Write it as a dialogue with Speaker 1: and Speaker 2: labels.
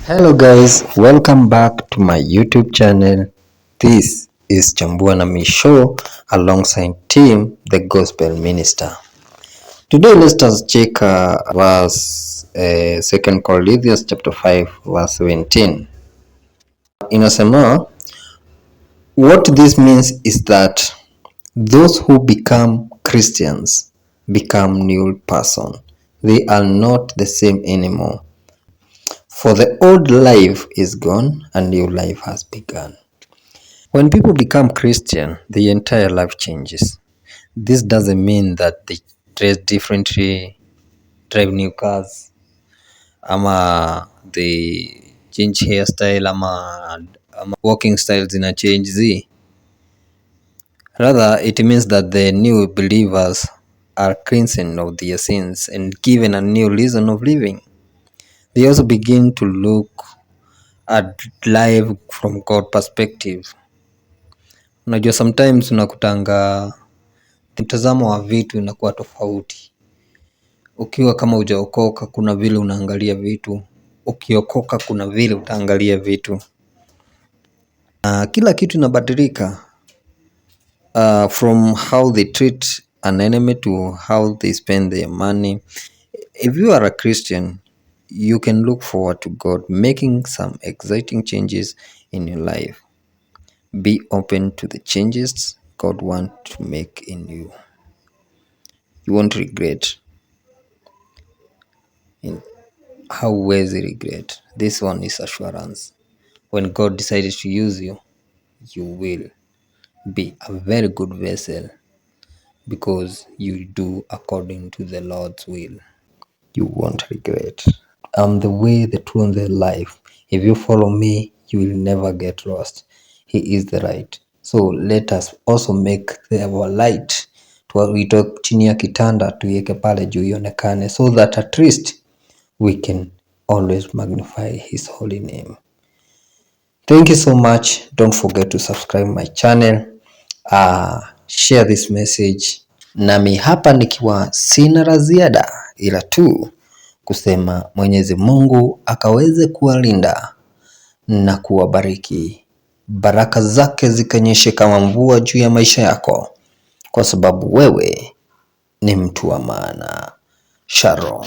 Speaker 1: Hello guys, welcome back to my YouTube channel. This is Chambua na me show alongside team the gospel minister. Today let us check verse 2 Corinthians chapter 5 verse 17. Inasema, what this means is that those who become Christians become new person. They are not the same anymore. For the old life is gone and new life has begun. When people become Christian, the entire life changes. This doesn't mean that they dress differently, drive new cars, ama they change hairstyle, ama walking styles in a change z. Rather, it means that the new believers are cleansed of their sins and given a new reason of living. They also begin to look at life from God perspective. Unajua sometimes unakutanga mtazamo wa vitu inakuwa tofauti. Ukiwa kama hujaokoka kuna vile unaangalia vitu, ukiokoka kuna vile utaangalia vitu. Kila kitu inabadilika, from how they treat an enemy to how they spend their money. If you are a Christian, you can look forward to God making some exciting changes in your life. Be open to the changes God wants to make in you. You won't regret. How you regret? This one is assurance. When God decided to use you, you will be a very good vessel because you do according to the Lord's will. You won't regret. I'm the way, the truth, and the life. If you follow me, you will never get lost. He is the right. So let us also make our light tuitoe chini ya kitanda tuiweke pale juu ionekane, so that at least we can always magnify his holy name. Thank you so much. Don't forget to subscribe my channel. Share this message. Nami hapa nikiwa sina la ziada ila tu kusema Mwenyezi Mungu akaweze kuwalinda na kuwabariki. Baraka zake zikanyeshe kama mvua juu ya maisha yako, kwa sababu wewe ni mtu wa maana. Shalom.